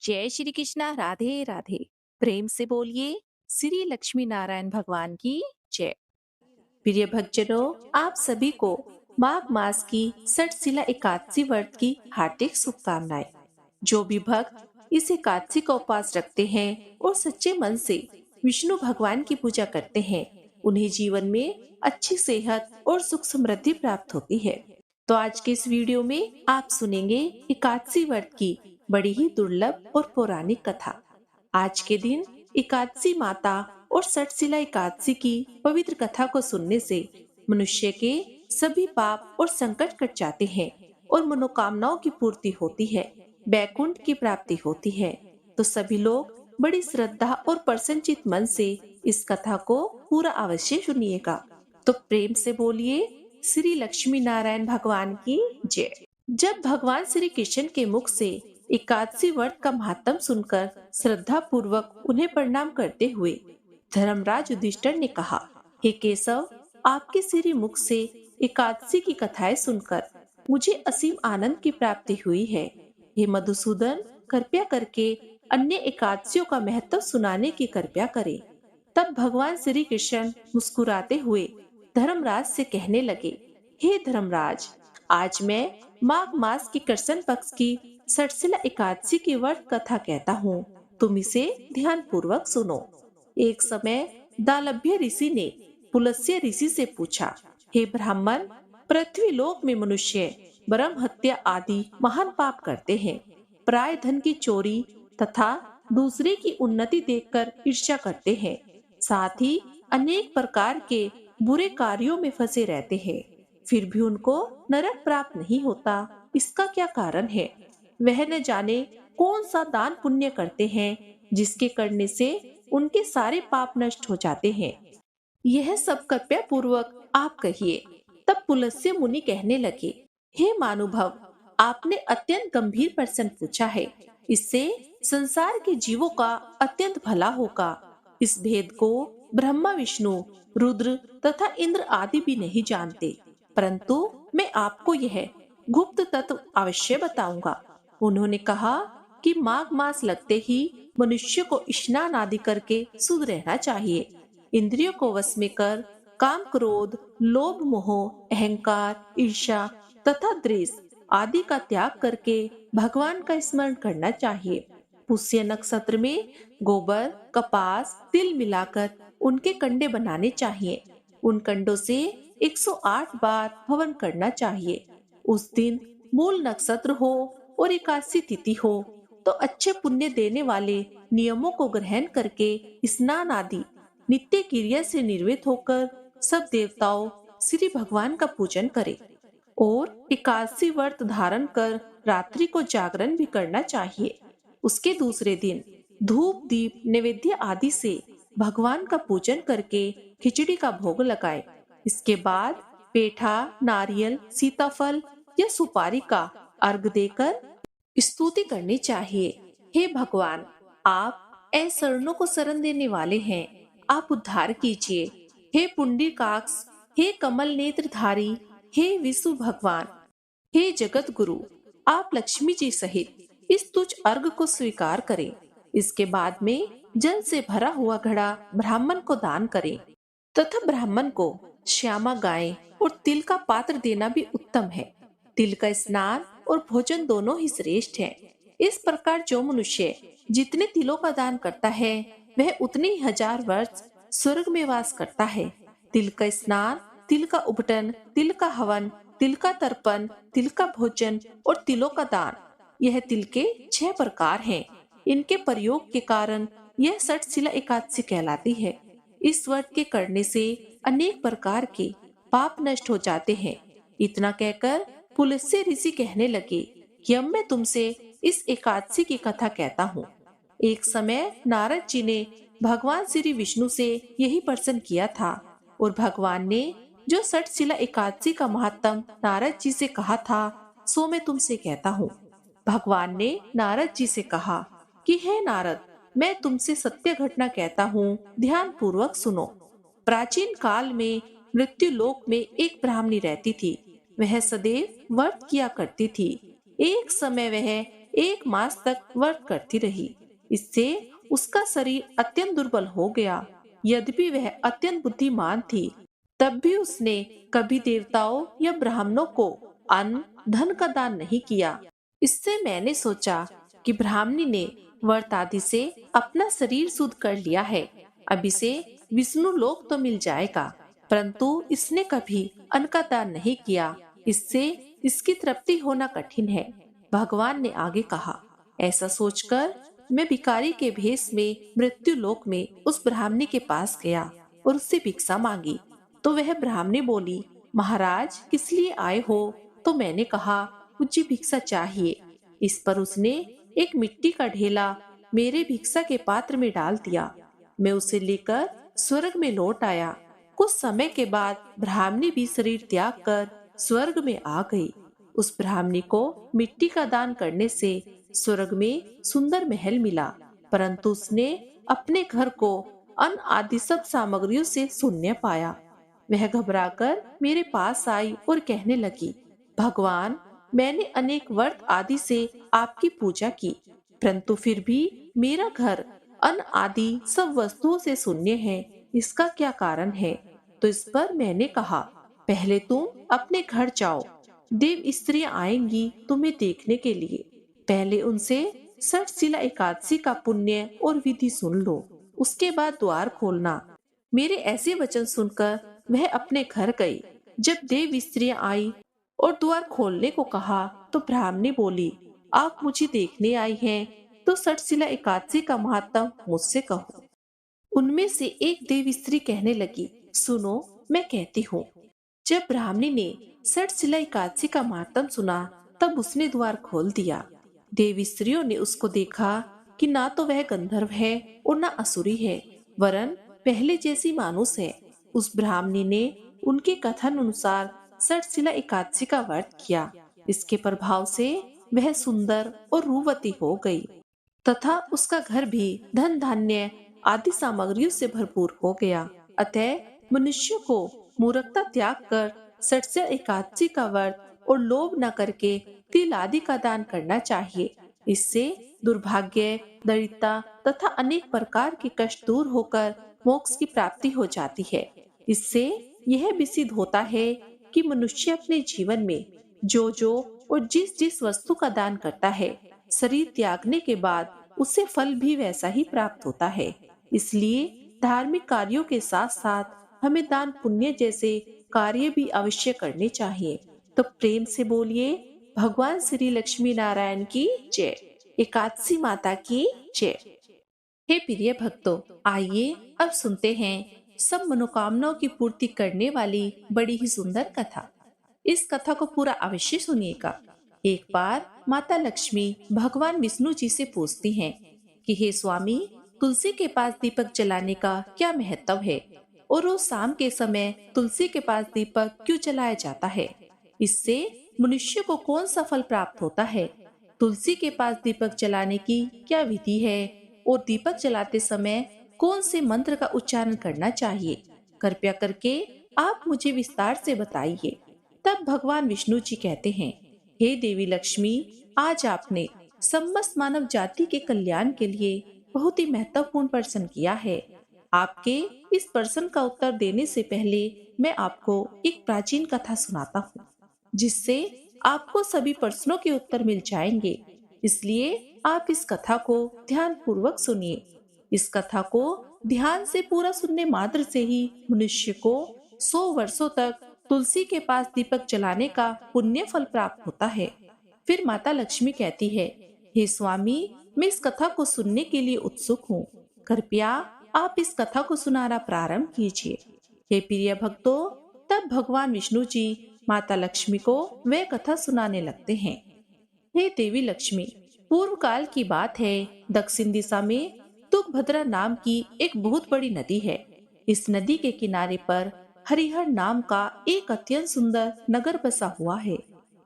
जय श्री कृष्णा। राधे राधे। प्रेम से बोलिए श्री लक्ष्मी नारायण भगवान की जय। प्रिय भक्तजनों, आप सभी को माघ मास की सठशिला एकादशी व्रत की हार्दिक शुभकामनाएं। जो भी भक्त इस एकादशी का उपवास रखते हैं और सच्चे मन से विष्णु भगवान की पूजा करते हैं, उन्हें जीवन में अच्छी सेहत और सुख समृद्धि प्राप्त होती है। तो आज के इस वीडियो में आप सुनेंगे एकादशी व्रत की बड़ी ही दुर्लभ और पौराणिक कथा। आज के दिन एकादशी माता और सठशिला एकादशी की पवित्र कथा को सुनने से मनुष्य के सभी पाप और संकट कट जाते हैं और मनोकामनाओं की पूर्ति होती है, बैकुंठ की प्राप्ति होती है। तो सभी लोग बड़ी श्रद्धा और प्रसन्नचित मन से इस कथा को पूरा अवश्य सुनिएगा। तो प्रेम से बोलिए श्री लक्ष्मी नारायण भगवान की जय। जब भगवान श्री कृष्ण के मुख से एकादशी व्रत का महात्म सुनकर श्रद्धा पूर्वक उन्हें प्रणाम करते हुए धर्मराज युधिष्ठिर ने कहा, हे केशव, आपके श्री मुख से एकादशी की कथाएं सुनकर मुझे असीम आनंद की प्राप्ति हुई है। हे मधुसूदन, कृपया करके अन्य एकादशियों का महत्व सुनाने की कृपया करें। तब भगवान श्री कृष्ण मुस्कुराते हुए धर्मराज से कहने लगे, हे धर्मराज, आज मैं माघ मास की कृष्ण पक्ष की सठशिला एकादशी की व्रत कथा कहता हूँ। तुम इसे ध्यान पूर्वक सुनो। एक समय दालभ्य ऋषि ने पुलस्त्य ऋषि से पूछा, हे ब्राह्मण, पृथ्वी लोक में मनुष्य ब्रह्म हत्या आदि महान पाप करते हैं। प्राय धन की चोरी तथा दूसरे की उन्नति देखकर ईर्ष्या करते हैं। साथ ही अनेक प्रकार के बुरे कार्यों में फंसे रहते हैं, फिर भी उनको नरक प्राप्त नहीं होता। इसका क्या कारण है? वह न जाने कौन सा दान पुण्य करते हैं जिसके करने से उनके सारे पाप नष्ट हो जाते हैं। यह सब कृपया पूर्वक आप कहिए। तब पुलस्त्य मुनि कहने लगे, हे महानुभाव, आपने अत्यंत गंभीर प्रश्न पूछा है। इससे संसार के जीवों का अत्यंत भला होगा। इस भेद को ब्रह्मा, विष्णु, रुद्र तथा इंद्र आदि भी नहीं जानते, परंतु मैं आपको यह गुप्त तत्व अवश्य बताऊंगा। उन्होंने कहा कि माघ मास लगते ही मनुष्य को स्नान आदि करके शुद्ध रहना चाहिए। इंद्रियों को वश में कर काम, क्रोध, लोभ, मोह, अहंकार, ईर्ष्या तथा द्वेष आदि का त्याग करके भगवान का स्मरण करना चाहिए। पुष्य नक्षत्र में गोबर, कपास, तिल मिलाकर उनके कंडे बनाने चाहिए। उन कंडों से 108 बार हवन करना चाहिए। उस दिन मूल नक्षत्र हो और एकादशी तिथि हो तो अच्छे पुण्य देने वाले नियमों को ग्रहण करके स्नान आदि नित्य क्रिया से निर्वृत्त होकर सब देवताओं श्री भगवान का पूजन करें और एकादशी व्रत धारण कर रात्रि को जागरण भी करना चाहिए। उसके दूसरे दिन धूप, दीप, नैवेद्य आदि से भगवान का पूजन करके खिचड़ी का भोग लगाए। इसके बाद पेठा, नारियल, सीताफल या सुपारी का अर्घ देकर स्तुति करनी चाहिए। हे भगवान, आप असरणों को शरण देने वाले हैं, आप उद्धार कीजिए। हे पुंडरीकाक्ष, हे कमल नेत्रधारी, हे विष्णु भगवान, हे जगत गुरु, आप लक्ष्मी जी सहित इस तुच्छ अर्घ को स्वीकार करें। इसके बाद में जल से भरा हुआ घड़ा ब्राह्मण को दान करें तथा ब्राह्मण को श्यामा गाय और तिल का पात्र देना भी उत्तम है। तिल का स्नान और भोजन दोनों ही श्रेष्ठ है। इस प्रकार जो मनुष्य जितने तिलों का दान करता है वह उतने ही 1000 वर्ष स्वर्ग में वास करता है। तिल का स्नान, तिल का उपटन, तिल का हवन, तिल का तर्पण, तिल का भोजन और तिलों का दान, यह तिल के 6 प्रकार हैं। इनके प्रयोग के कारण यह सठशिला एकादशी कहलाती है। इस व्रत के करने से अनेक प्रकार के पाप नष्ट हो जाते हैं। इतना कहकर पुलस्त्य ऋषि कहने लगे कि अब मैं तुमसे इस एकादशी की कथा कहता हूँ। एक समय नारद जी ने भगवान श्री विष्णु से यही प्रश्न किया था और भगवान ने जो सठशिला एकादशी का महात्म नारद जी से कहा था सो मैं तुमसे कहता हूँ। भगवान ने नारद जी से कहा कि हे नारद, मैं तुमसे सत्य घटना कहता हूँ, ध्यान पूर्वक सुनो। प्राचीन काल में मृत्यु लोक में एक ब्राह्मणी रहती थी। वह सदैव व्रत किया करती थी। एक समय वह 1 मास तक व्रत करती रही। इससे उसका शरीर अत्यंत दुर्बल हो गया। यद्यपि वह अत्यंत बुद्धिमान थी, तब भी उसने कभी देवताओं या ब्राह्मणों को अन्न धन का दान नहीं किया। इससे मैंने सोचा कि ब्राह्मणी ने व्रत आदि से अपना शरीर शुद्ध कर लिया है। अब इसे विष्णु लोक तो मिल जाएगा, परंतु इसने कभी अन्न का दान नहीं किया। इससे इसकी तृप्ति होना कठिन है। भगवान ने आगे कहा, ऐसा सोचकर मैं भिखारी के भेष में मृत्यु लोक में उस ब्राह्मणी के पास गया और उससे भिक्षा मांगी। तो वह ब्राह्मणी बोली, महाराज किस लिए आए हो? तो मैंने कहा, मुझे भिक्षा चाहिए। इस पर उसने एक मिट्टी का ढेला मेरे भिक्षा के पात्र में डाल दिया। मैं उसे लेकर स्वर्ग में लौट आया। कुछ समय के बाद ब्राह्मणी भी शरीर त्याग कर स्वर्ग में आ गई। उस ब्राह्मणी को मिट्टी का दान करने से स्वर्ग में सुंदर महल मिला, परंतु उसने अपने घर को अन्न आदि सब सामग्रियों से शून्य पाया। वह घबराकर मेरे पास आई और कहने लगी, भगवान, मैंने अनेक व्रत आदि से आपकी पूजा की, परंतु फिर भी मेरा घर अन्न आदि सब वस्तुओं से शून्य है। इसका क्या कारण है? तो इस पर मैंने कहा, पहले तुम अपने घर जाओ। देव स्त्रियां आएंगी तुम्हें देखने के लिए। पहले उनसे षटशिला एकादशी का पुण्य और विधि सुन लो, उसके बाद द्वार खोलना। मेरे ऐसे वचन सुनकर वह अपने घर गई। जब देव स्त्रियां आई और द्वार खोलने को कहा, तो ब्राह्मणी बोली, आप मुझे देखने आई हैं, तो षटशिला एकादशी का महात्म मुझसे कहो। उनमें से एक देव स्त्री कहने लगी, सुनो, मैं कहती हूँ। जब ब्राह्मणी ने षटशिला एकादशी का महात्म सुना, तब उसने द्वार खोल दिया। देवी स्त्रियों ने उसको देखा कि ना तो वह गंधर्व है और ना असुरी है, वरन पहले जैसी मानुष है। उस ब्राह्मणी ने उनके कथन अनुसार षटशिला एकादशी का व्रत किया। इसके प्रभाव से वह सुंदर और रूपवती हो गई तथा उसका घर भी धन धान्य आदि सामग्रियों से भरपूर हो गया। अतः मनुष्य को मूर्खता त्याग कर षटशिला एकादशी का व्रत और लोभ न करके तिल आदि का दान करना चाहिए। इससे दुर्भाग्य, दरिद्रता तथा अनेक प्रकार के कष्ट दूर होकर मोक्ष की प्राप्ति हो जाती है। इससे यह भी सिद्ध होता है कि मनुष्य अपने जीवन में जो और जिस जिस वस्तु का दान करता है, शरीर त्यागने के बाद उसे फल भी वैसा ही प्राप्त होता है। इसलिए धार्मिक कार्यों के साथ साथ हमें दान पुण्य जैसे कार्य भी अवश्य करने चाहिए। तो प्रेम से बोलिए, भगवान श्री लक्ष्मी नारायण की जय। एकादशी माता की जय। हे प्रिय भक्तों, आइए अब सुनते हैं सब मनोकामनाओं की पूर्ति करने वाली बड़ी ही सुंदर कथा। इस कथा को पूरा अवश्य सुनिएगा। एक बार माता लक्ष्मी भगवान विष्णु जी से पूछती हैं कि हे स्वामी, तुलसी के पास दीपक जलाने का क्या महत्व है और रोज शाम के समय तुलसी के पास दीपक क्यों जलाया जाता है? इससे मनुष्य को कौन सा फल प्राप्त होता है? तुलसी के पास दीपक जलाने की क्या विधि है और दीपक जलाते समय कौन से मंत्र का उच्चारण करना चाहिए? कृपया करके आप मुझे विस्तार से बताइए। तब भगवान विष्णु जी कहते हैं, हे देवी लक्ष्मी, आज आपने समस्त मानव जाति के कल्याण के लिए बहुत ही महत्वपूर्ण प्रश्न किया है। आपके इस प्रश्न का उत्तर देने से पहले मैं आपको एक प्राचीन कथा सुनाता हूँ, जिससे आपको सभी प्रश्नों के उत्तर मिल जाएंगे। इसलिए आप इस कथा को ध्यान पूर्वक सुनिए। इस कथा को ध्यान से पूरा सुनने मात्र से ही मनुष्य को 100 वर्षों तक तुलसी के पास दीपक जलाने का पुण्य फल प्राप्त होता है। फिर माता लक्ष्मी कहती है, हे स्वामी, मैं इस कथा को सुनने के लिए उत्सुक हूँ। कृपया आप इस कथा को सुनाना प्रारंभ कीजिए। हे प्रिय भक्तों, तब भगवान विष्णु जी माता लक्ष्मी को वह कथा सुनाने लगते हैं। हे देवी लक्ष्मी, पूर्व काल की बात है। दक्षिण दिशा में तुंगभद्रा नाम की एक बहुत बड़ी नदी है। इस नदी के किनारे पर हरिहर नाम का एक अत्यंत सुंदर नगर बसा हुआ है।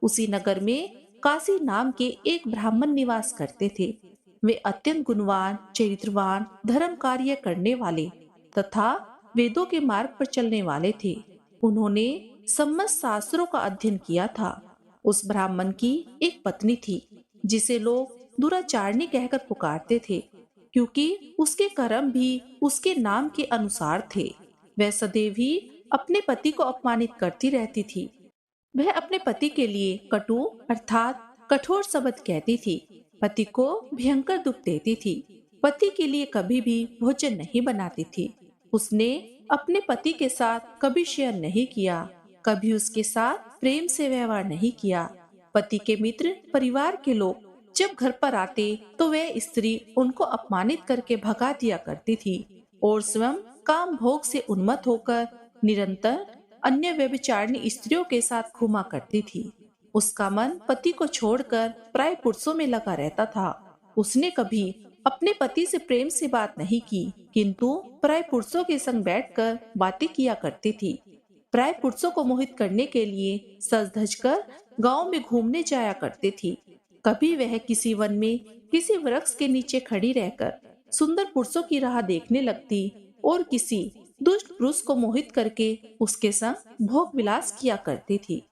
उसी नगर में काशी नाम के एक ब्राह्मण निवास करते थे। वे अत्यंत गुणवान, चरित्रवान, धर्म कार्य करने वाले तथा वेदों के मार्ग पर चलने वाले थे। उन्होंने समस्त शास्त्रों का अध्ययन किया था। उस ब्राह्मण की एक पत्नी थी। जिसे लोग दुराचारणी कहकर पुकारते थे, क्योंकि उसके कर्म भी उसके नाम के अनुसार थे। वह सदैव ही अपने पति को अपमानित करती रहती थी। वह अपने पति के लिए कटु अर्थात कठोर शब्द कहती थी, पति को भयंकर दुख देती थी, पति के लिए कभी भी भोजन नहीं बनाती थी। उसने अपने पति के साथ कभी शेयर नहीं किया, कभी उसके साथ प्रेम से व्यवहार नहीं किया। पति के मित्र परिवार के लोग जब घर पर आते तो वह स्त्री उनको अपमानित करके भगा दिया करती थी और स्वयं काम भोग से उन्मत्त होकर निरंतर अन्य व्यभिचारिणी स्त्रियों के साथ घूमा करती थी। उसका मन पति को छोड़कर प्राय पुरुषों में लगा रहता था। उसने कभी अपने पति से प्रेम से बात नहीं की, किंतु प्राय पुरुषों के संग बैठकर बातें किया करती थी। प्राय पुरुषों को मोहित करने के लिए सज धज कर गाँव में घूमने जाया करती थी। कभी वह किसी वन में किसी वृक्ष के नीचे खड़ी रहकर सुंदर पुरुषों की राह देखने लगती और किसी दुष्ट पुरुष को मोहित करके उसके संग भोग विलास किया करती थी।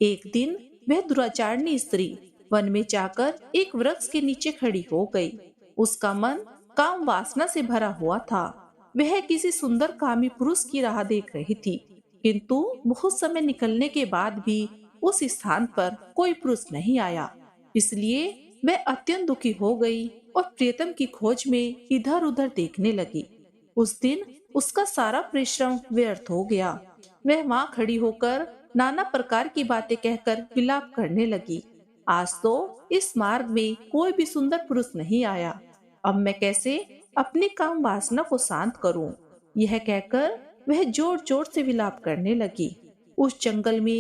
एक दिन वह दुराचारणी स्त्री वन में जाकर एक वृक्ष के नीचे खड़ी हो गई। उसका मन काम वासना से भरा हुआ था। वह किसी सुंदर कामी पुरुष की राह देख रही थी, किंतु बहुत समय निकलने के बाद भी उस स्थान पर कोई पुरुष नहीं आया। इसलिए वह अत्यंत दुखी हो गई और प्रियतम की खोज में इधर उधर देखने लगी। उस दिन उसका सारा परिश्रम व्यर्थ हो गया। वह वहाँ खड़ी होकर नाना प्रकार की बातें कहकर विलाप करने लगी। आज तो इस मार्ग में कोई भी सुंदर पुरुष नहीं आया। अब मैं कैसे अपनी काम वासना को शांत करूं? यह कहकर वह जोर जोर से विलाप करने लगी। उस जंगल में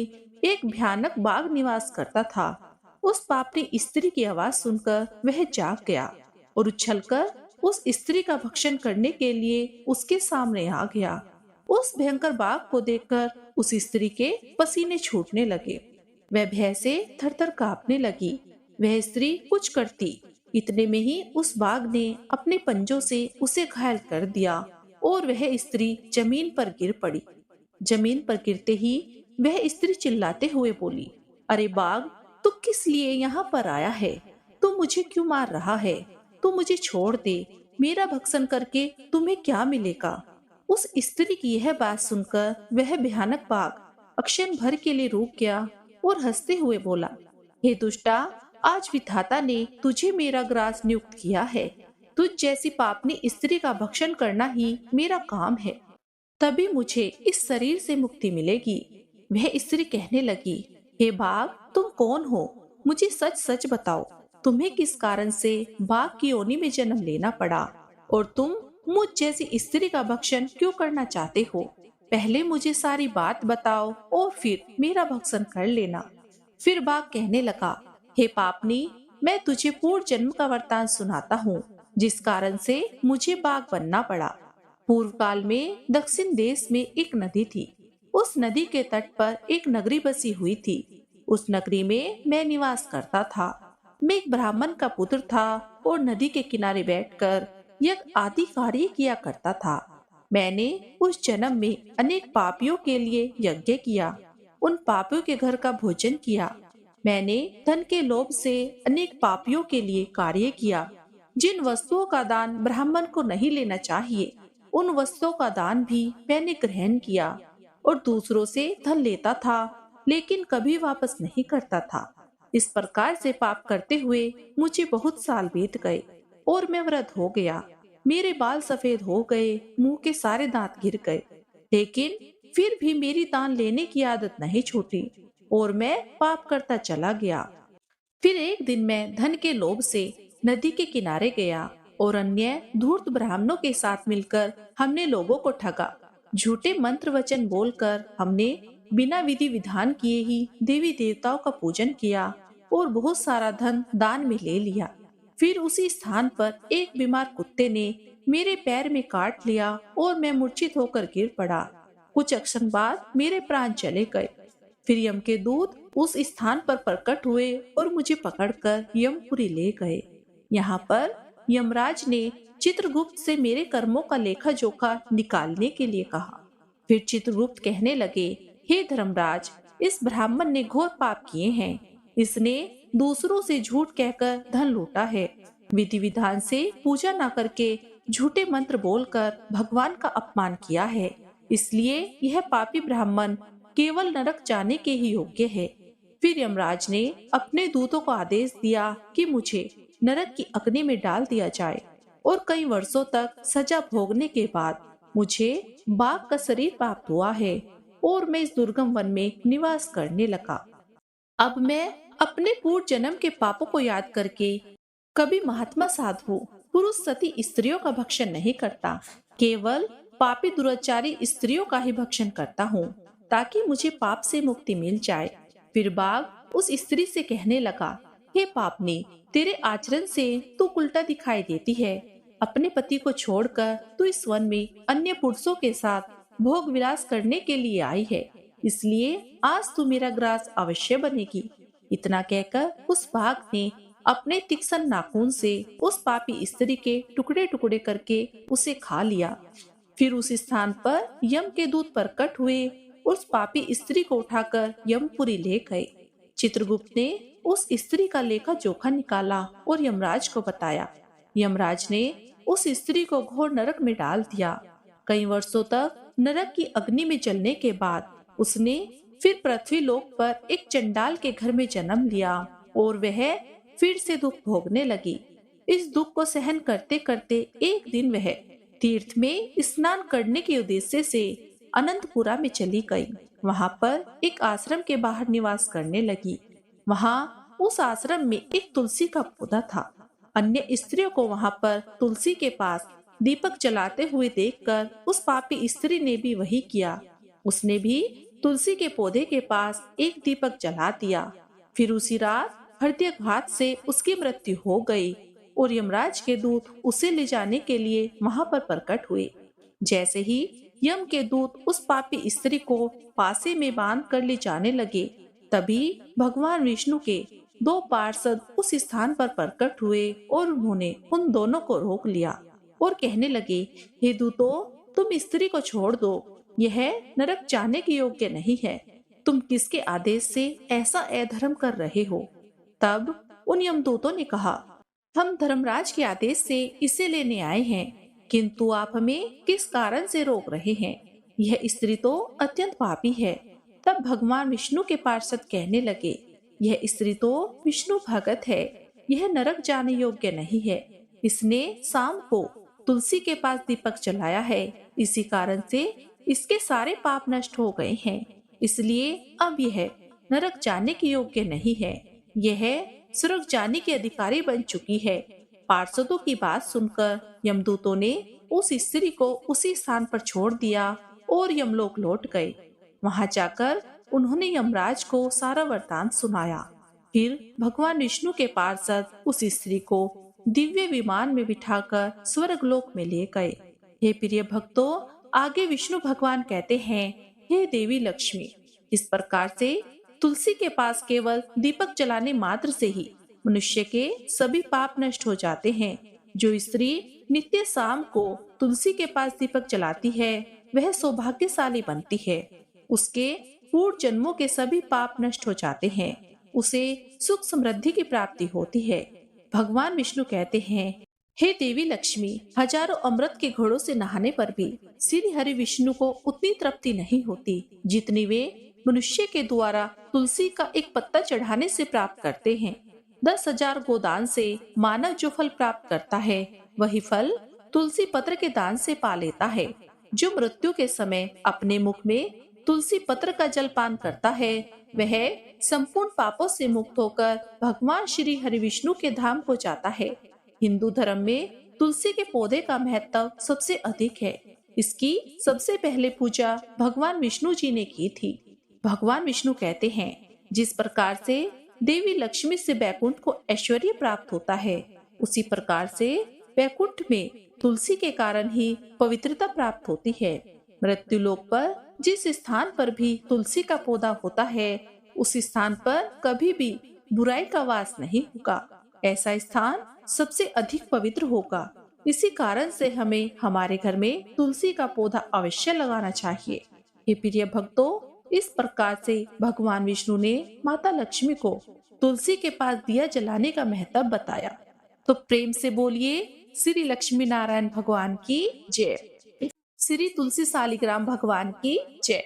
एक भयानक बाघ निवास करता था। उस पापनी स्त्री की आवाज सुनकर वह जाग गया और उछलकर उस स्त्री का भक्षण करने के लिए उसके सामने आ गया। उस भयंकर बाघ को देखकर उस स्त्री के पसीने छूटने लगे। वह भय से थरथर कांपने लगी। वह स्त्री कुछ करती, इतने में ही उस बाघ ने अपने पंजों से उसे घायल कर दिया और वह स्त्री जमीन पर गिर पड़ी। जमीन पर गिरते ही वह स्त्री चिल्लाते हुए बोली, अरे बाघ, तू किस लिए यहाँ पर आया है? तू मुझे क्यों मार रहा है? तू मुझे छोड़ दे। मेरा भक्षण करके तुम्हें क्या मिलेगा? उस स्त्री की यह बात सुनकर वह भयानक बाघ अक्षण भर के लिए रुक गया और हंसते हुए बोला, हे दुष्टा, आज विधाता ने तुझे मेरा ग्रास नियुक्त किया है। तुझ जैसी पापनी स्त्री का भक्षण करना ही मेरा काम है, तभी मुझे इस शरीर से मुक्ति मिलेगी। वह स्त्री कहने लगी, हे बाघ, तुम कौन हो? मुझे सच सच बताओ, तुम्हें किस कारण से बाघ की योनि में जन्म लेना पड़ा और तुम मुझ जैसी स्त्री का भक्षण क्यों करना चाहते हो? पहले मुझे सारी बात बताओ और फिर मेरा भक्षण कर लेना। फिर बाघ कहने लगा, हे पापनी, मैं तुझे पूर्व जन्म का वृतांत सुनाता हूँ, जिस कारण से मुझे बाघ बनना पड़ा। पूर्व काल में दक्षिण देश में एक नदी थी। उस नदी के तट पर एक नगरी बसी हुई थी। उस नगरी में मैं निवास करता था। मैं एक ब्राह्मण का पुत्र था और नदी के किनारे बैठकर यज्ञ आदि कार्य किया करता था। मैंने उस जन्म में अनेक पापियों के लिए यज्ञ किया, उन पापियों के घर का भोजन किया। मैंने धन के लोभ से अनेक पापियों के लिए कार्य किया। जिन वस्तुओं का दान ब्राह्मण को नहीं लेना चाहिए, उन वस्तुओं का दान भी मैंने ग्रहण किया और दूसरों से धन लेता था, लेकिन कभी वापस नहीं करता था। इस प्रकार से पाप करते हुए मुझे बहुत साल बीत गए और मैं वृद्ध हो गया। मेरे बाल सफेद हो गए, मुंह के सारे दांत गिर गए, लेकिन फिर भी मेरी दान लेने की आदत नहीं छूटी और मैं पाप करता चला गया। फिर एक दिन मैं धन के लोभ से नदी के किनारे गया और अन्य धूर्त ब्राह्मणों के साथ मिलकर हमने लोगों को ठगा। झूठे मंत्र वचन बोलकर हमने बिना विधि विधान किए ही देवी देवताओं का पूजन किया और बहुत सारा धन दान में ले लिया। फिर उसी स्थान पर एक बीमार कुत्ते ने मेरे पैर में काट लिया और मैं मूर्छित होकर गिर पड़ा। कुछ क्षण बाद मेरे प्राण चले गए। फिर यम के दूत उस स्थान पर प्रकट हुए और मुझे पकड़कर यमपुरी ले गए। यहाँ पर यमराज ने चित्रगुप्त से मेरे कर्मों का लेखा जोखा निकालने के लिए कहा। फिर चित्रगुप्त कहने लगे, हे धर्मराज, इस ब्राह्मण ने घोर पाप किए हैं। इसने दूसरों से झूठ कहकर धन लूटा है। विधि विधान से पूजा न करके झूठे मंत्र बोलकर भगवान का अपमान किया है। इसलिए यह पापी ब्राह्मण केवल नरक जाने के ही योग्य है। फिर यमराज ने अपने दूतों को आदेश दिया कि मुझे नरक की अग्नि में डाल दिया जाए और कई वर्षों तक सजा भोगने के बाद मुझे बाघ का शरीर प्राप्त हुआ है और मैं इस दुर्गम वन में निवास करने लगा। अब मैं अपने पूर्व जन्म के पापों को याद करके कभी महात्मा साधु पुरुष सती स्त्रियों का भक्षण नहीं करता, केवल पापी दुराचारी स्त्रियों का ही भक्षण करता हूँ ताकि मुझे पाप से मुक्ति मिल जाए। फिर बाघ उस स्त्री से कहने लगा, हे पापनी, तेरे आचरण से तू उल्टा दिखाई देती है। अपने पति को छोड़कर तू इस वन में अन्य पुरुषों के साथ भोग विलास करने के लिए आई है, इसलिए आज तू मेरा ग्रास अवश्य बनेगी। इतना कहकर उस बाघ ने अपने तीक्ष्ण नाखून से उस पापी स्त्री के टुकड़े टुकड़े करके उसे खा लिया। फिर उस स्थान पर यम के दूत प्रकट हुए, उस पापी स्त्री को उठाकर यमपुरी ले गए। चित्रगुप्त ने उस स्त्री का लेखा जोखा निकाला और यमराज को बताया। यमराज ने उस स्त्री को घोर नरक में डाल दिया। कई वर्षों तक नरक की अग्नि में जलने के बाद उसने फिर पृथ्वी लोक पर एक चंडाल के घर में जन्म लिया और वह फिर से दुख भोगने लगी। इस दुख को सहन करते करते एक दिन वह तीर्थ में स्नान करने के उद्देश्य से अनंतपुरा में चली गई। वहां पर एक आश्रम के बाहर निवास करने लगी। वहां उस आश्रम में एक तुलसी का पौधा था। अन्य स्त्रियों को वहां पर तुलसी के पास दीपक जलाते हुए देखकर उस पापी स्त्री ने भी वही किया। उसने भी तुलसी के पौधे के पास एक दीपक जला दिया। फिर उसी रात हृदयाघात से उसकी मृत्यु हो गई और यमराज के दूत उसे ले जाने के लिए वहां पर प्रकट हुए। जैसे ही यम के दूत उस पापी स्त्री को पासे में बांध कर ले जाने लगे, तभी भगवान विष्णु के दो पार्षद उस स्थान पर प्रकट हुए और उन्होंने उन दोनों को रोक लिया और कहने लगे, हे दूतों, तुम स्त्री को छोड़ दो, यह नरक जाने के योग्य नहीं है। तुम किसके आदेश से ऐसा अधर्म कर रहे हो? तब उन यमदूतों ने कहा, हम धर्मराज के आदेश से इसे लेने आए हैं, किंतु आप हमें किस कारण से रोक रहे हैं? यह स्त्री तो अत्यंत पापी है। तब भगवान विष्णु के पार्षद कहने लगे, यह स्त्री तो विष्णु भगत है, यह नरक जाने योग्य नहीं है। इसने शाम को तुलसी के पास दीपक जलाया है, इसी कारण से इसके सारे पाप नष्ट हो गए हैं, इसलिए अब यह नरक जाने के योग्य नहीं है। यह स्वर्ग जाने की अधिकारी बन चुकी है। पार्षदों की बात सुनकर यमदूतों ने उस स्त्री को उसी स्थान पर छोड़ दिया और यमलोक लौट गए। वहां जाकर उन्होंने यमराज को सारा वृतांत सुनाया। फिर भगवान विष्णु के पार्षद उस स्त्री को दिव्य विमान में बिठाकर स्वर्ग लोक में ले गए। हे प्रिय भक्तों, आगे विष्णु भगवान कहते हैं, हे देवी लक्ष्मी, इस प्रकार से तुलसी के पास केवल दीपक जलाने मात्र से ही मनुष्य के सभी पाप नष्ट हो जाते हैं। जो स्त्री नित्य शाम को तुलसी के पास दीपक जलाती है, वह सौभाग्यशाली बनती है। उसके पूर्व जन्मों के सभी पाप नष्ट हो जाते हैं। उसे सुख समृद्धि की प्राप्ति होती है। भगवान विष्णु कहते हैं, हे देवी लक्ष्मी, हजारों अमृत के घोड़ों से नहाने पर भी श्री हरि विष्णु को उतनी तृप्ति नहीं होती जितनी वे मनुष्य के द्वारा तुलसी का एक पत्ता चढ़ाने से प्राप्त करते हैं। 10,000 गोदान से मानव जो फल प्राप्त करता है, वही फल तुलसी पत्र के दान से पा लेता है। जो मृत्यु के समय अपने मुख में तुलसी पत्र का जल पान करता है, वह संपूर्ण पापों से मुक्त होकर भगवान श्री हरि विष्णु के धाम को जाता है। हिंदू धर्म में तुलसी के पौधे का महत्व सबसे अधिक है। इसकी सबसे पहले पूजा भगवान विष्णु जी ने की थी। भगवान विष्णु कहते हैं, जिस प्रकार से देवी लक्ष्मी से बैकुंठ को ऐश्वर्य प्राप्त होता है, उसी प्रकार से बैकुंठ में तुलसी के कारण ही पवित्रता प्राप्त होती है। मृत्यु लोक पर जिस स्थान पर भी तुलसी का पौधा होता है, उस स्थान पर कभी भी बुराई का वास नहीं होगा। ऐसा स्थान सबसे अधिक पवित्र होगा। इसी कारण से हमें हमारे घर में तुलसी का पौधा अवश्य लगाना चाहिए। हे प्रिय भक्तों, इस प्रकार से भगवान विष्णु ने माता लक्ष्मी को तुलसी के पास दिया जलाने का महत्व बताया। तो प्रेम से बोलिए श्री लक्ष्मी नारायण भगवान की जय। श्री तुलसी शालिग्राम भगवान की जय।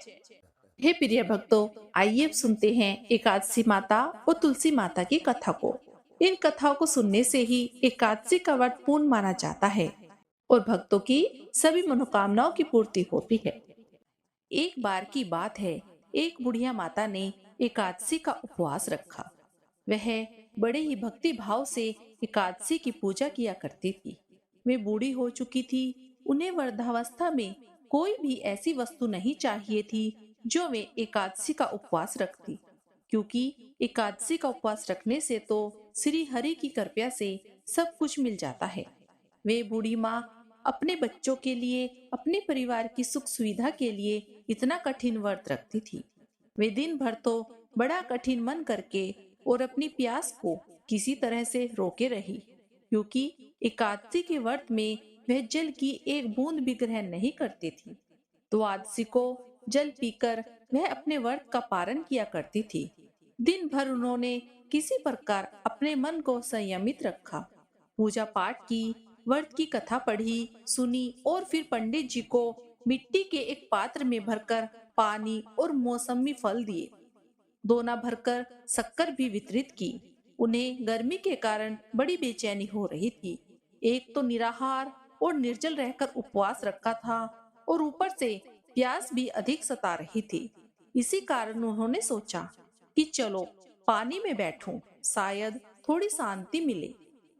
हे प्रिय भक्तों, आइए अब सुनते हैं एकादशी माता और तुलसी माता की कथा को। इन कथाओं को सुनने से ही एकादशी का व्रत पूर्ण माना जाता है और भक्तों की सभी मनोकामनाओं की पूर्ति होती है। एक बार की बात है, एक बुढ़िया माता ने एकादशी का उपवास रखा। वह बड़े ही भक्ति भाव से एकादशी की पूजा किया करती थी। वे बूढ़ी हो चुकी थी। उन्हें वृद्धावस्था में कोई भी ऐसी वस्तु नहीं चाहिए थी जो वे एकादशी का उपवास रखती, क्योंकि एकादशी का उपवास रखने से तो श्री हरि की कृपा से सब कुछ मिल जाता है। वे बूढ़ी माँ अपने बच्चों के लिए, अपने परिवार की सुख सुविधा के लिए इतना कठिन व्रत रखती थी। वे दिन भर तो बड़ा कठिन मन करके और अपनी प्यास को किसी तरह से रोके रही, क्योंकि एकादशी के व्रत में वह जल की एक बूंद भी ग्रहण नहीं करती थी। द्वादशी को जल पीकर वह अपने व्रत का पारण किया करती थी। दिन भर उन्होंने किसी प्रकार अपने मन को संयमित रखा, पूजा पाठ की, व्रत की कथा पढ़ी, सुनी और फिर पंडित जी को मिट्टी के एक पात्र में भरकर पानी और मौसमी फल दिए। दोना भरकर शक्कर भी वितरित की। उन्हें गर्मी के कारण बड़ी बेचैनी हो रही थी। एक तो निराहार और निर्जल रहकर उपवास रखा था और ऊपर से प्यास भी अधिक सता रही थी। इसी कारण उन्होंने सोचा कि चलो पानी में बैठूं, शायद थोड़ी शांति मिले।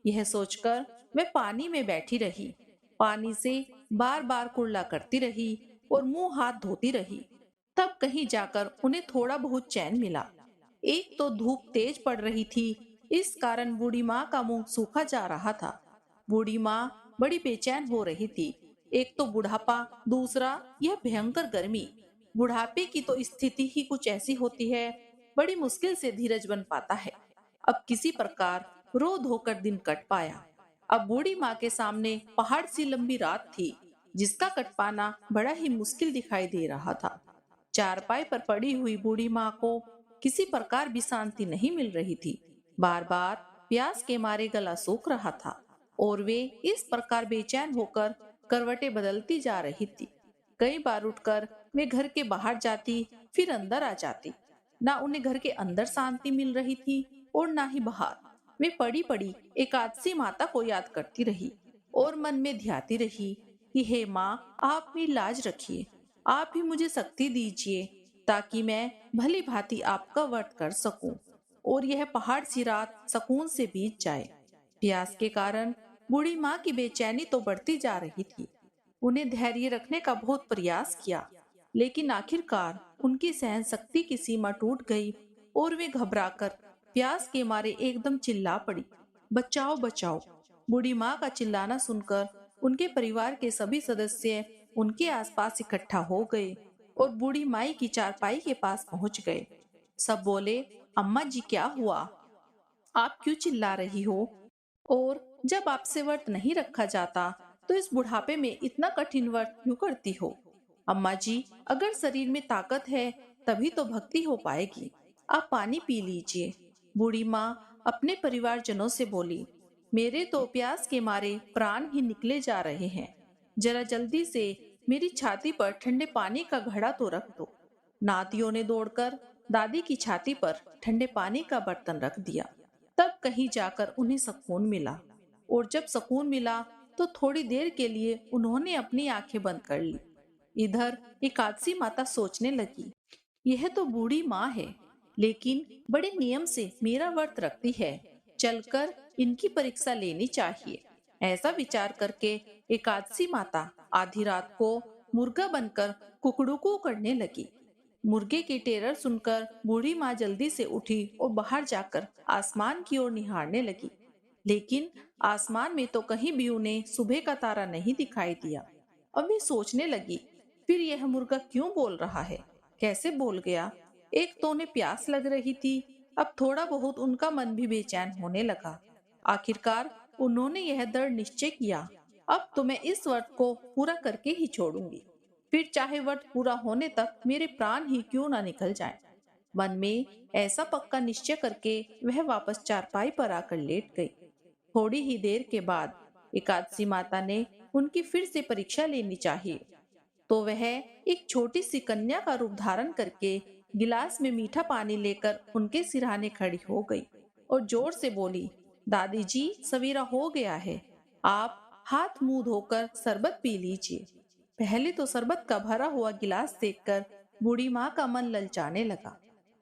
यह सोचकर मैं पानी में बैठी रही, पानी से बार बार कुल्ला करती रही और मुंह हाथ धोती रही। तब कहीं जाकर उन्हें थोड़ा बहुत चैन मिला। एक तो धूप तेज पड़ रही थी, इस कारण बूढ़ी माँ का मुंह सूखा जा रहा था। बूढ़ी माँ बड़ी बेचैन हो रही थी। एक तो बुढ़ापा, दूसरा यह भयंकर गर्मी। बुढ़ापे की तो स्थिति ही कुछ ऐसी होती है, बड़ी मुश्किल से धीरज बन पाता है। अब किसी प्रकार रो धोकर दिन कट पाया। अब बूढ़ी माँ के सामने पहाड़ सी लंबी रात थी, जिसका कट पाना बड़ा ही मुश्किल दिखाई दे रहा था। चारपाई पर पड़ी हुई बूढ़ी माँ को किसी प्रकार भी शांति नहीं मिल रही थी। बार बार प्यास के मारे गला सूख रहा था और वे इस प्रकार बेचैन होकर करवटें बदलती जा रही थी। कई बार उठकर वे घर के बाहर जाती, फिर अंदर आ जाती। ना उन्हें घर के अंदर शांति मिल रही थी और ना ही बाहर। वे पड़ी पड़ी एकादशी माता को याद करती रही और मन में ध्याती रही कि हे माँ, आप मेरी लाज रखिए, आप ही मुझे शक्ति दीजिए ताकि मैं भली भांति आपका व्रत कर सकूं और यह पहाड़ सी रात सुकून से बीत जाए। प्यास के कारण बूढ़ी माँ की बेचैनी तो बढ़ती जा रही थी। उन्हें धैर्य रखने का बहुत प्रयास किया, लेकिन आखिरकार उनकी सहन शक्ति की सीमा टूट गई और वे घबराकर प्यास के मारे एकदम चिल्ला पड़ी, बचाओ बचाओ। बूढ़ी माँ का चिल्लाना सुनकर उनके परिवार के सभी सदस्य उनके आसपास इकट्ठा हो गए और बूढ़ी माई की चारपाई के पास पहुंच गए। सब बोले, अम्मा जी क्या हुआ? आप क्यों चिल्ला रही हो? और जब आपसे व्रत नहीं रखा जाता तो इस बुढ़ापे में इतना कठिन व्रत क्यों करती हो? अम्मा जी, अगर शरीर में ताकत है तभी तो भक्ति हो पाएगी। आप पानी पी लीजिए। बूढ़ी माँ अपने परिवारजनों से बोली, मेरे तो प्यास के मारे प्राण ही निकले जा रहे हैं। जरा जल्दी से मेरी छाती पर ठंडे पानी का घड़ा तो रख दो। नातियों ने दौड़कर दादी की छाती पर ठंडे पानी का बर्तन रख दिया। तब कहीं जाकर उन्हें सुकून मिला और जब सुकून मिला तो थोड़ी देर के लिए उन्होंने अपनी आंखें बंद कर ली। इधर एकादशी माता सोचने लगी, यह तो बूढ़ी माँ है, लेकिन बड़े नियम से मेरा व्रत रखती है। चलकर इनकी परीक्षा लेनी चाहिए। ऐसा विचार करके एकादशी माता आधी रात को मुर्गा बनकर कुकड़ू करने लगी। मुर्गे की टेरर सुनकर बूढ़ी माँ जल्दी से उठी और बाहर जाकर आसमान की ओर निहारने लगी, लेकिन आसमान में तो कहीं भी उन्हें सुबह का तारा नहीं दिखाई दिया। अब वे सोचने लगी, फिर यह मुर्गा क्यों बोल रहा है, कैसे बोल गया? एक तो उन्हें प्यास लग रही थी, अब थोड़ा बहुत उनका मन भी बेचैन होने लगा। आखिरकार उन्होंने यह दृढ़ निश्चय किया, अब तो मैं इस व्रत को पूरा करके ही छोड़ूंगी, फिर चाहे व्रत पूरा होने तक मेरे प्राण ही क्यों ना निकल जाएं। मन में ऐसा पक्का निश्चय करके वह वापस चारपाई पर आकर लेट गई। थोड़ी ही देर के बाद एकादशी माता ने उनकी फिर से परीक्षा लेनी चाहिए, तो वह एक छोटी सी कन्या का रूप धारण करके गिलास में मीठा पानी लेकर उनके सिरहाने खड़ी हो गई और जोर से बोली, दादी जी, सवेरा हो गया है, आप हाथ मुंह धोकर शरबत पी लीजिए। पहले तो शरबत का भरा हुआ गिलास देखकर बूढ़ी माँ का मन ललचाने लगा।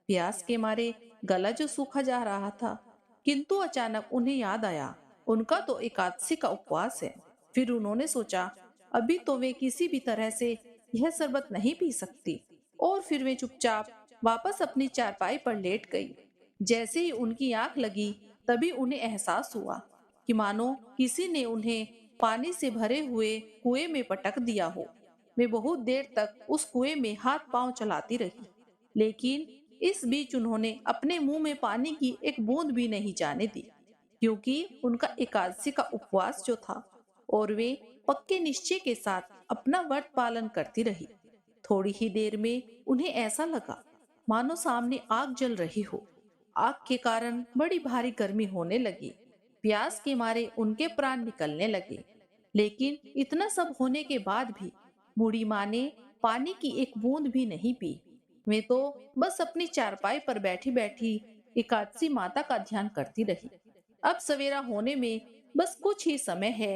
प्यास के मारे गला जो सूखा जा रहा था, किंतु अचानक उन्हें याद आया, उनका तो एकादशी का उपवास है। फिर उन्होंने सोचा, अभी तो वे किसी भी तरह से यह शरबत नहीं पी सकती, और फिर वे चुपचाप वापस अपनी चारपाई पर लेट गई। जैसे ही उनकी आंख लगी, तभी उन्हें एहसास हुआ कि मानो किसी ने उन्हें पानी से भरे हुए कुएं में पटक दिया हो। वे बहुत देर तक उस कुएं में हाथ पांव चलाती रही, लेकिन इस बीच उन्होंने अपने मुंह में पानी की एक बूंद भी नहीं जाने दी, क्योंकि उनका एकादशी का उपवास जो था, और वे पक्के निश्चय के साथ अपना व्रत पालन करती रही। थोड़ी ही देर में उन्हें ऐसा लगा मानो सामने आग जल रही हो। आग के कारण बड़ी भारी गर्मी होने लगी। प्यास के मारे उनके प्राण निकलने लगे। लेकिन इतना सब होने के बाद भी बूढ़ी माँ ने पानी की एक बूंद भी नहीं पी। वे तो बस अपनी चारपाई पर बैठी बैठी एकादशी माता का ध्यान करती रही। अब सवेरा होने में बस कुछ ही समय है,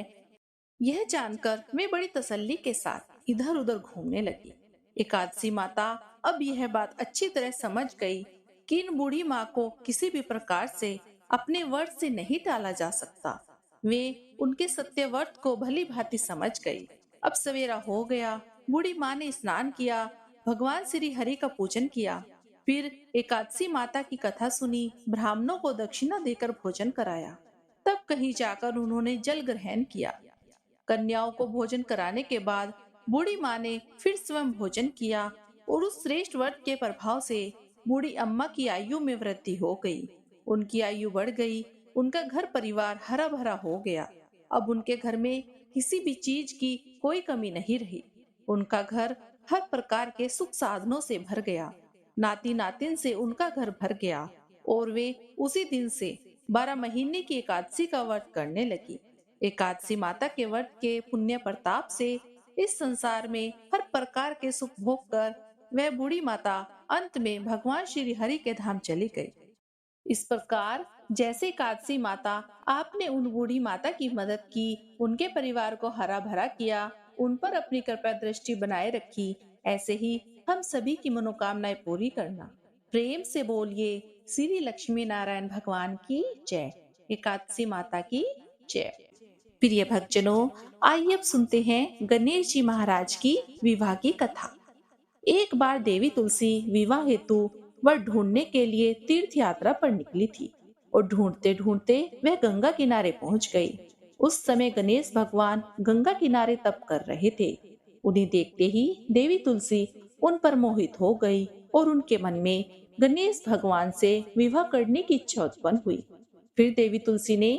यह जानकर वे बड़ी तसल्ली के साथ इधर उधर घूमने लगी। एकादशी माता अब यह बात अच्छी तरह समझ गई कि इन बूढ़ी माँ को किसी भी प्रकार से अपने व्रत से नहीं टाला जा सकता। वे उनके सत्य व्रत को भली भांति समझ गई। अब सवेरा हो गया। बूढ़ी माँ ने स्नान किया, भगवान श्री हरि का पूजन किया, फिर एकादशी माता की कथा सुनी, ब्राह्मणों को दक्षिणा देकर भोजन कराया। तब कहीं जाकर उन्होंने जल ग्रहण किया। कन्याओं को भोजन कराने के बाद बूढ़ी माँ ने फिर स्वयं भोजन किया, और उस श्रेष्ठ व्रत के प्रभाव से बूढ़ी अम्मा की आयु में वृद्धि हो गई। उनकी आयु बढ़ गई। उनका घर परिवार हरा भरा हो गया। अब उनके घर में किसी भी चीज की कोई कमी नहीं रही। उनका घर हर प्रकार के सुख साधनों से भर गया। नाती नातिन से उनका घर भर गया, और वे उसी दिन से 12 महीने की एकादशी का व्रत करने लगी। एकादशी माता के व्रत के पुण्य प्रताप से इस संसार में हर प्रकार के सुख भोग कर वह बूढ़ी माता अंत में भगवान श्री हरि के धाम चली गई। इस प्रकार जैसे एकादशी माता आपने उन बूढ़ी माता की मदद की, उनके परिवार को हरा भरा किया, उन पर अपनी कृपा दृष्टि बनाए रखी, ऐसे ही हम सभी की मनोकामनाएं पूरी करना। प्रेम से बोलिए श्री लक्ष्मी नारायण भगवान की जय। एकादशी माता की जय। प्रिय भक्तजनों, आइए अब सुनते हैं गणेश जी महाराज की विवाह की कथा। एक बार देवी तुलसी विवाह हेतु वर ढूंढने के लिए तीर्थ यात्रा पर निकली थी, और ढूंढते ढूंढते वह गंगा किनारे पहुंच गई। उस समय गणेश भगवान गंगा किनारे तप कर रहे थे। उन्हें देखते ही देवी तुलसी उन पर मोहित हो गई, और उनके मन में गणेश भगवान से विवाह करने की इच्छा उत्पन्न हुई। फिर देवी तुलसी ने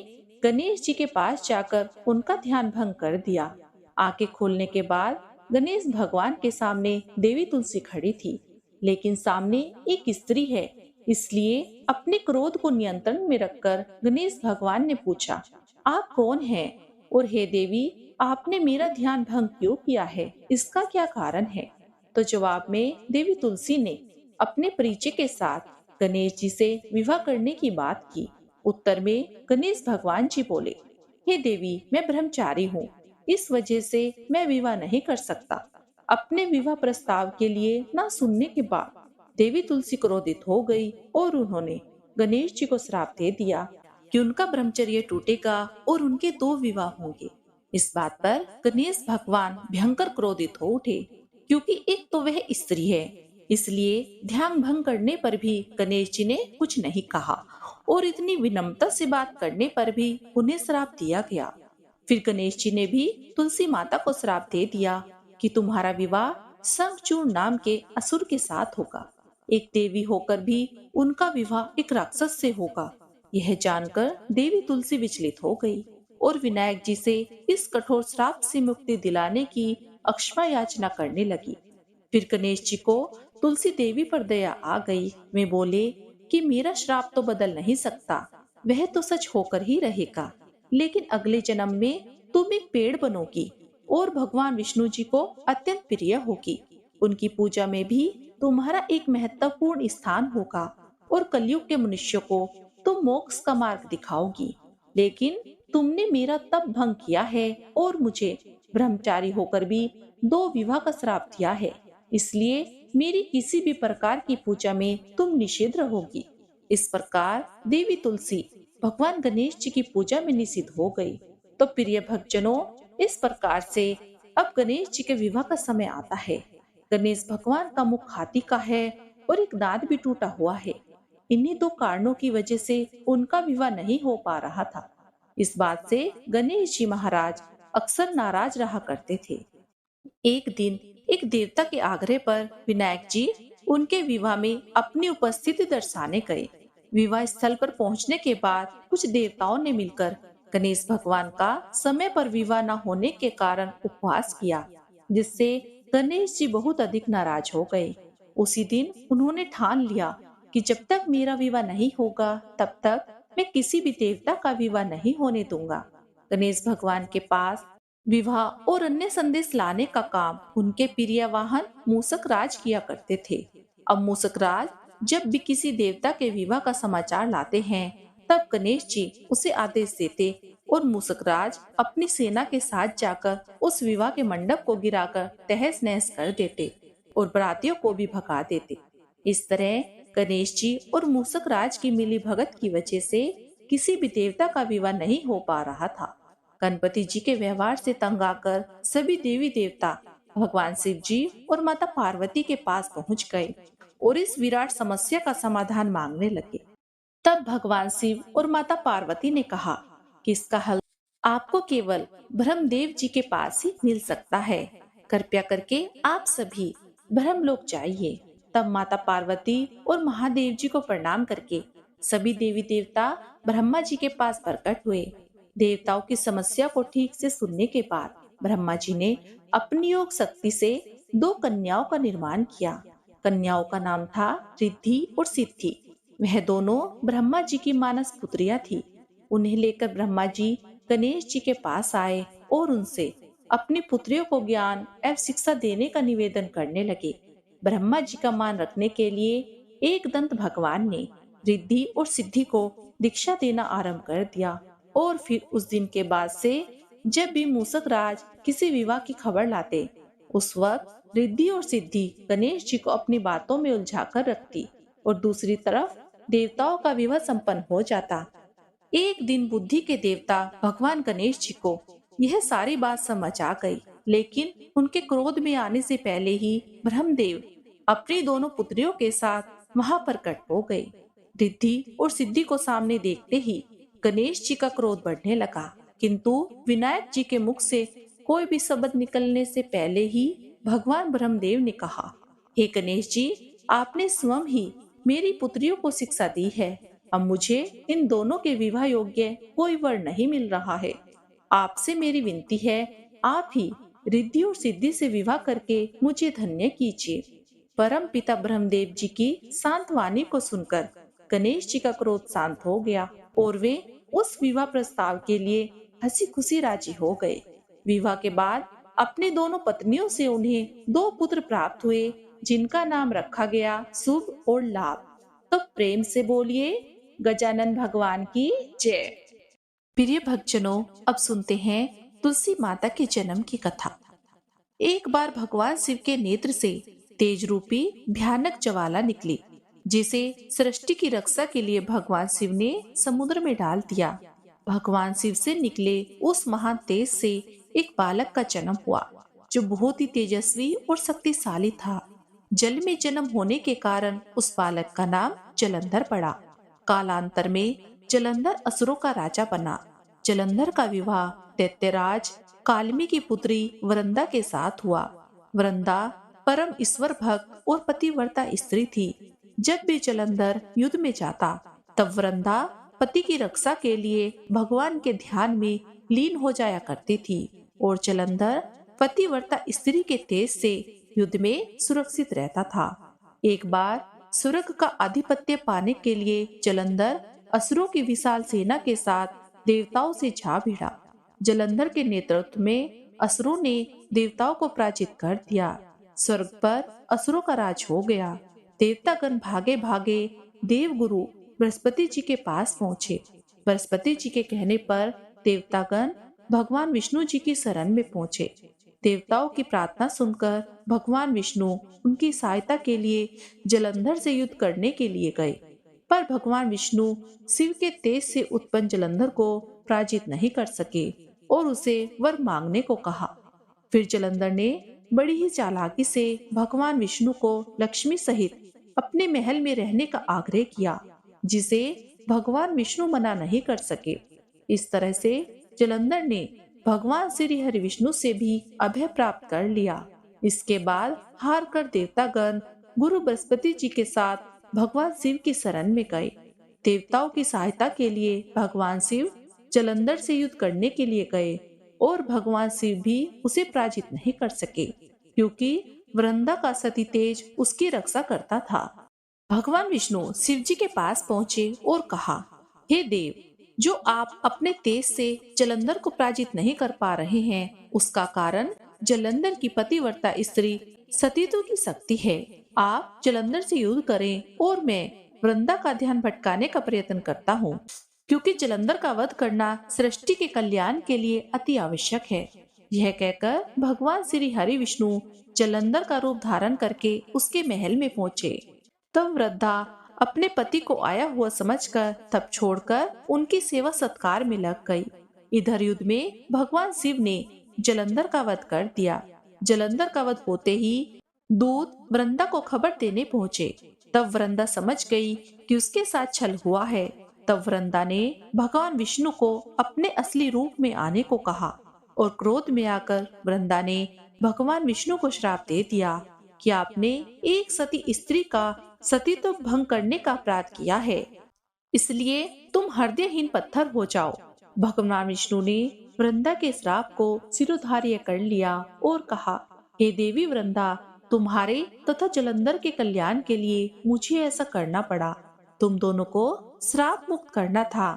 गणेश जी के पास जाकर उनका ध्यान भंग कर दिया। आंखें खोलने के बाद गणेश भगवान के सामने देवी तुलसी खड़ी थी, लेकिन सामने एक स्त्री है, इसलिए अपने क्रोध को नियंत्रण में रखकर गणेश भगवान ने पूछा, आप कौन हैं? और हे देवी, आपने मेरा ध्यान भंग क्यों किया है? इसका क्या कारण है? तो जवाब में देवी तुलसी ने अपने परिचय के साथ गणेश जी से विवाह करने की बात की। उत्तर में गणेश भगवान जी बोले, हे देवी, मैं ब्रह्मचारी हूँ, इस वजह से मैं विवाह नहीं कर सकता। अपने विवाह प्रस्ताव के लिए ना सुनने के बाद देवी तुलसी क्रोधित हो गई, और उन्होंने गणेश जी को श्राप दे दिया कि उनका ब्रह्मचर्य टूटेगा और उनके 2 विवाह होंगे। इस बात पर गणेश भगवान भयंकर क्रोधित हो उठे, क्योंकि एक तो वह स्त्री है, इसलिए ध्यान भंग करने पर भी गणेश जी ने कुछ नहीं कहा, और इतनी विनम्रता से बात करने पर भी उन्हें श्राप दिया गया। फिर गणेश जी ने भी तुलसी माता को श्राप दे दिया कि तुम्हारा विवाह शंखचूर्ण नाम के असुर के साथ होगा। एक देवी होकर भी उनका विवाह एक राक्षस से होगा। यह जानकर देवी तुलसी विचलित हो गई, और विनायक जी से इस कठोर श्राप से मुक्ति दिलाने की अक्षमा याचना करने लगी। फिर गणेश जी को तुलसी देवी पर दया आ गई। वे बोले कि मेरा श्राप तो बदल नहीं सकता, वह तो सच होकर ही रहेगा। लेकिन अगले जन्म में तुम एक पेड़ बनोगी और भगवान विष्णु जी को अत्यंत प्रिय होगी। उनकी पूजा में भी तुम्हारा एक महत्वपूर्ण स्थान होगा और कलयुग के मनुष्य को तुम मोक्ष का मार्ग दिखाओगी। लेकिन तुमने मेरा तप भंग किया है और मुझे ब्रह्मचारी होकर भी 2 विवाह का श्राप दिया है, इसलिए मेरी किसी भी प्रकार की पूजा में तुम निषेध रहोगी। इस प्रकार देवी तुलसी भगवान गणेश जी की पूजा में निषिद्ध हो गई। तो प्रिय भक्तजनों, इस प्रकार से अब गणेश जी के विवाह का समय आता है। गणेश भगवान का मुख हाथी का है और एक दांत भी टूटा हुआ है। इन्हीं 2 कारणों की वजह से उनका विवाह नहीं हो पा रहा था। इस बात से गणेश जी महाराज अक्सर नाराज रहा करते थे। एक दिन एक देवता के आग्रह पर विनायक जी उनके विवाह में अपनी उपस्थिति दर्शाने गए। विवाह स्थल पर पहुंचने के बाद कुछ देवताओं ने मिलकर गणेश भगवान का समय पर विवाह न होने के कारण उपवास किया, जिससे गणेश जी बहुत अधिक नाराज हो गए। उसी दिन उन्होंने ठान लिया कि जब तक मेरा विवाह नहीं होगा तब तक मैं किसी भी देवता का विवाह नहीं होने दूंगा। गणेश भगवान के पास विवाह और अन्य संदेश लाने का काम उनके प्रिय वाहन मूसक राज किया करते थे। अब मूसक राज जब भी किसी देवता के विवाह का समाचार लाते हैं, तब गणेश जी उसे आदेश देते और मूसक राज अपनी सेना के साथ जाकर उस विवाह के मंडप को गिराकर तहस नहस कर देते और बरातियों को भी भगा देते। इस तरह गणेश जी और मूसक राज की मिली भगत की वजह से किसी भी देवता का विवाह नहीं हो पा रहा था। गणपति जी के व्यवहार से तंग आकर सभी देवी देवता भगवान शिव जी और माता पार्वती के पास पहुंच गए और इस विराट समस्या का समाधान मांगने लगे। तब भगवान शिव और माता पार्वती ने कहा कि इसका हल आपको केवल ब्रह्मदेव जी के पास ही मिल सकता है। कृपया करके आप सभी ब्रह्मलोक जाइए। तब माता पार्वती और महादेव जी को प्रणाम करके सभी देवी देवता ब्रह्मा जी के पास प्रकट हुए। देवताओं की समस्या को ठीक से सुनने के बाद ब्रह्मा जी ने अपनी योग शक्ति से 2 कन्याओं का निर्माण किया। कन्याओं का नाम था रिद्धि और सिद्धि। वह दोनों ब्रह्मा जी की मानस पुत्रियां थी। उन्हें लेकर ब्रह्मा जी गणेश जी के पास आए और उनसे अपनी पुत्रियों को ज्ञान एवं शिक्षा देने का निवेदन करने लगे। ब्रह्मा जी का मान रखने के लिए एक दंत भगवान ने रिद्धि और सिद्धि को दीक्षा देना आरंभ कर दिया। और फिर उस दिन के बाद से जब भी मूसक राज किसी विवाह की खबर लाते, उस वक्त रिद्धि और सिद्धि गणेश जी को अपनी बातों में उलझाकर रखती और दूसरी तरफ देवताओं का विवाह संपन्न हो जाता। एक दिन बुद्धि के देवता भगवान गणेश जी को यह सारी बात समझ आ गई, लेकिन उनके क्रोध में आने से पहले ही ब्रह्मदेव अपनी दोनों पुत्रियों के साथ वहां प्रकट हो गए। रिद्धि और सिद्धि को सामने देखते ही गणेश जी का क्रोध बढ़ने लगा, किंतु विनायक जी के मुख से कोई भी शब्द निकलने से पहले ही भगवान ब्रह्मदेव ने कहा, हे गणेश जी, आपने स्वयं ही मेरी पुत्रियों को शिक्षा दी है। अब मुझे इन दोनों के विवाह योग्य कोई वर नहीं मिल रहा है। आपसे मेरी विनती है, आप ही रिद्धि और सिद्धि से विवाह करके मुझे धन्य कीजिए। परम पिता ब्रह्मदेव जी की शांत वाणी को सुनकर गणेश जी का क्रोध शांत हो गया और वे उस विवाह प्रस्ताव के लिए हंसी खुशी राजी हो गए। विवाह के बाद अपने दोनों पत्नियों से उन्हें 2 पुत्र प्राप्त हुए, जिनका नाम रखा गया शुभ और लाभ। तो प्रेम से बोलिए गजानन भगवान की जय। प्रिय भक्तजनों, अब सुनते हैं तुलसी माता के जन्म की कथा। एक बार भगवान शिव के नेत्र से तेज रूपी भयानक ज्वाला निकली, जिसे सृष्टि की रक्षा के लिए भगवान शिव ने समुद्र में डाल दिया। भगवान शिव से निकले उस महान तेज से एक बालक का जन्म हुआ, जो बहुत ही तेजस्वी और शक्तिशाली था। जल में जन्म होने के कारण उस बालक का नाम जलंधर पड़ा। कालांतर में जलंधर असुरों का राजा बना। जलंधर का विवाह दैत्यराज कालमी की पुत्री वृंदा के साथ हुआ। वृंदा परम ईश्वर भक्त और पतिव्रता स्त्री थी। जब भी जलंधर युद्ध में जाता, तब वृंदा पति की रक्षा के लिए भगवान के ध्यान में लीन हो जाया करती थी और जलंधर पतिव्रता स्त्री के तेज से युद्ध में सुरक्षित रहता था। एक बार स्वर्ग का आधिपत्य पाने के लिए जलंधर असुरों की विशाल सेना के साथ देवताओं से जा भिड़ा। जलंधर के नेतृत्व में असुरों ने देवताओं को पराजित कर दिया। स्वर्ग पर असुरों का राज हो गया। देवतागण भागे भागे देवगुरु बृहस्पति जी के पास पहुँचे। बृहस्पति जी के कहने पर देवतागण भगवान विष्णु जी की शरण में पहुँचे। देवताओं की प्रार्थना सुनकर भगवान विष्णु उनकी सहायता के लिए जलंधर से युद्ध करने के लिए गए, पर भगवान विष्णु शिव के तेज से उत्पन्न जलंधर को पराजित नहीं कर सके और उसे वर मांगने को कहा। फिर जलंधर ने बड़ी ही चालाकी से भगवान विष्णु को लक्ष्मी सहित अपने महल में रहने का आग्रह किया, जिसे भगवान विष्णु मना नहीं कर सके। इस तरह से जलंधर ने भगवान श्री हरि विष्णु से भी अभय प्राप्त कर लिया। इसके बाद हार कर देवतागण गुरु बृहस्पति जी के साथ भगवान शिव की शरण में गए। देवताओं की सहायता के लिए भगवान शिव जलंधर से युद्ध करने के लिए गए और भगवान शिव भी उसे पराजित नहीं कर सके, क्योंकि वृंदा का सती तेज उसकी रक्षा करता था। भगवान विष्णु शिव जी के पास पहुँचे और कहा, हे देव, जो आप अपने तेज से जलंधर को पराजित नहीं कर पा रहे हैं, उसका कारण जलंधर की पतिव्रता स्त्री सतीत्व की शक्ति है। आप जलंधर से युद्ध करें और मैं वृंदा का ध्यान भटकाने का प्रयत्न करता हूँ, क्योंकि जलंधर का वध करना सृष्टि के कल्याण के लिए अति आवश्यक है। यह कहकर भगवान श्री हरि विष्णु जलंधर का रूप धारण करके उसके महल में पहुँचे। तब वृद्धा अपने पति को आया हुआ समझकर तब छोड़कर उनकी सेवा सत्कार में लग गई। इधर युद्ध में भगवान शिव ने जलंधर का वध कर दिया। जलंधर का वध होते ही दूत वृंदा को खबर देने पहुँचे। तब वृंदा समझ गई कि उसके साथ छल हुआ है। तब वृंदा ने भगवान विष्णु को अपने असली रूप में आने को कहा और क्रोध में आकर वृंदा ने भगवान विष्णु को श्राप दे दिया कि आपने एक सती स्त्री का सतीत्व भंग करने का अपराध किया है, इसलिए तुम हृदयहीन पत्थर हो जाओ। भगवान विष्णु ने वृंदा के श्राप को सिरोधार्य कर लिया और कहा, हे देवी वृंदा, तुम्हारे तथा जलंधर के कल्याण के लिए मुझे ऐसा करना पड़ा। तुम दोनों को श्राप मुक्त करना था।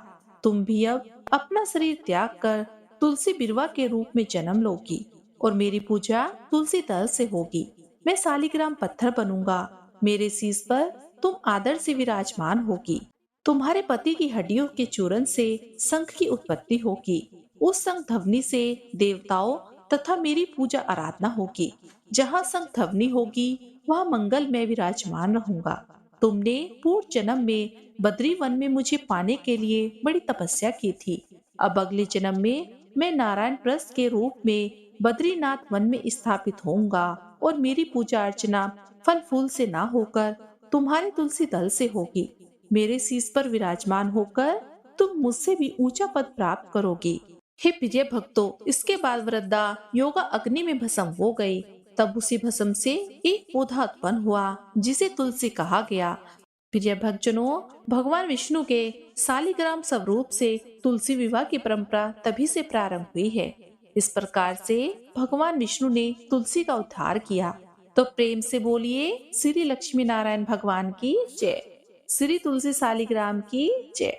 तुम भी अब अपना शरीर त्याग कर तुलसी बिरवा के रूप में जन्म लोगी और मेरी पूजा तुलसी दल से होगी। मैं शालिग्राम पत्थर बनूंगा। मेरे शीश पर तुम आदर से विराजमान होगी। तुम्हारे पति की हड्डियों के चूरन से शंख की उत्पत्ति होगी। उस शंख ध्वनि से देवताओं तथा मेरी पूजा आराधना होगी। जहाँ शंख ध्वनि होगी वहाँ मंगल में विराजमान रहूंगा। तुमने पूर्व जन्म में बद्री वन में मुझे पाने के लिए बड़ी तपस्या की थी। अब अगले जन्म में मैं नारायण प्रस्थ के रूप में बद्रीनाथ वन में स्थापित होऊंगा और मेरी पूजा अर्चना फल फूल से ना होकर तुम्हारे तुलसी दल से होगी। मेरे शीश पर विराजमान होकर तुम मुझसे भी ऊंचा पद प्राप्त करोगी। हे प्रिय भक्तों, इसके बाद वृद्धा योगा अग्नि में भस्म हो गई। तब उसी भस्म से एक पौधा उत्पन्न हुआ जिसे तुलसी कहा गया। प्रिय भक्तजनों, भगवान विष्णु के शालिग्राम स्वरूप से तुलसी विवाह की परंपरा तभी से प्रारंभ हुई है। इस प्रकार से भगवान विष्णु ने तुलसी का उद्धार किया। तो प्रेम से बोलिए श्री लक्ष्मी नारायण भगवान की जय। श्री तुलसी शालिग्राम की जय।